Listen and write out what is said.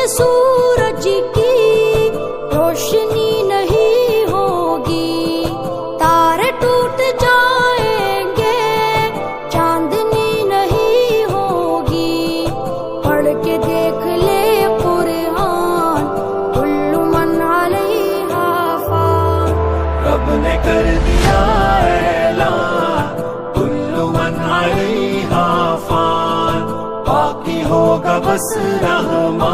کے سورج کی روشنی نہیں ہوگی، تارے ٹوٹ جائیں گے، چاندنی نہیں ہوگی۔ پڑھ کے دیکھ لے قرآن، کل من علیہا فان۔ رب نے کر دیا اعلان، کل من علیہا فان، باقی ہوگا بس رحمان۔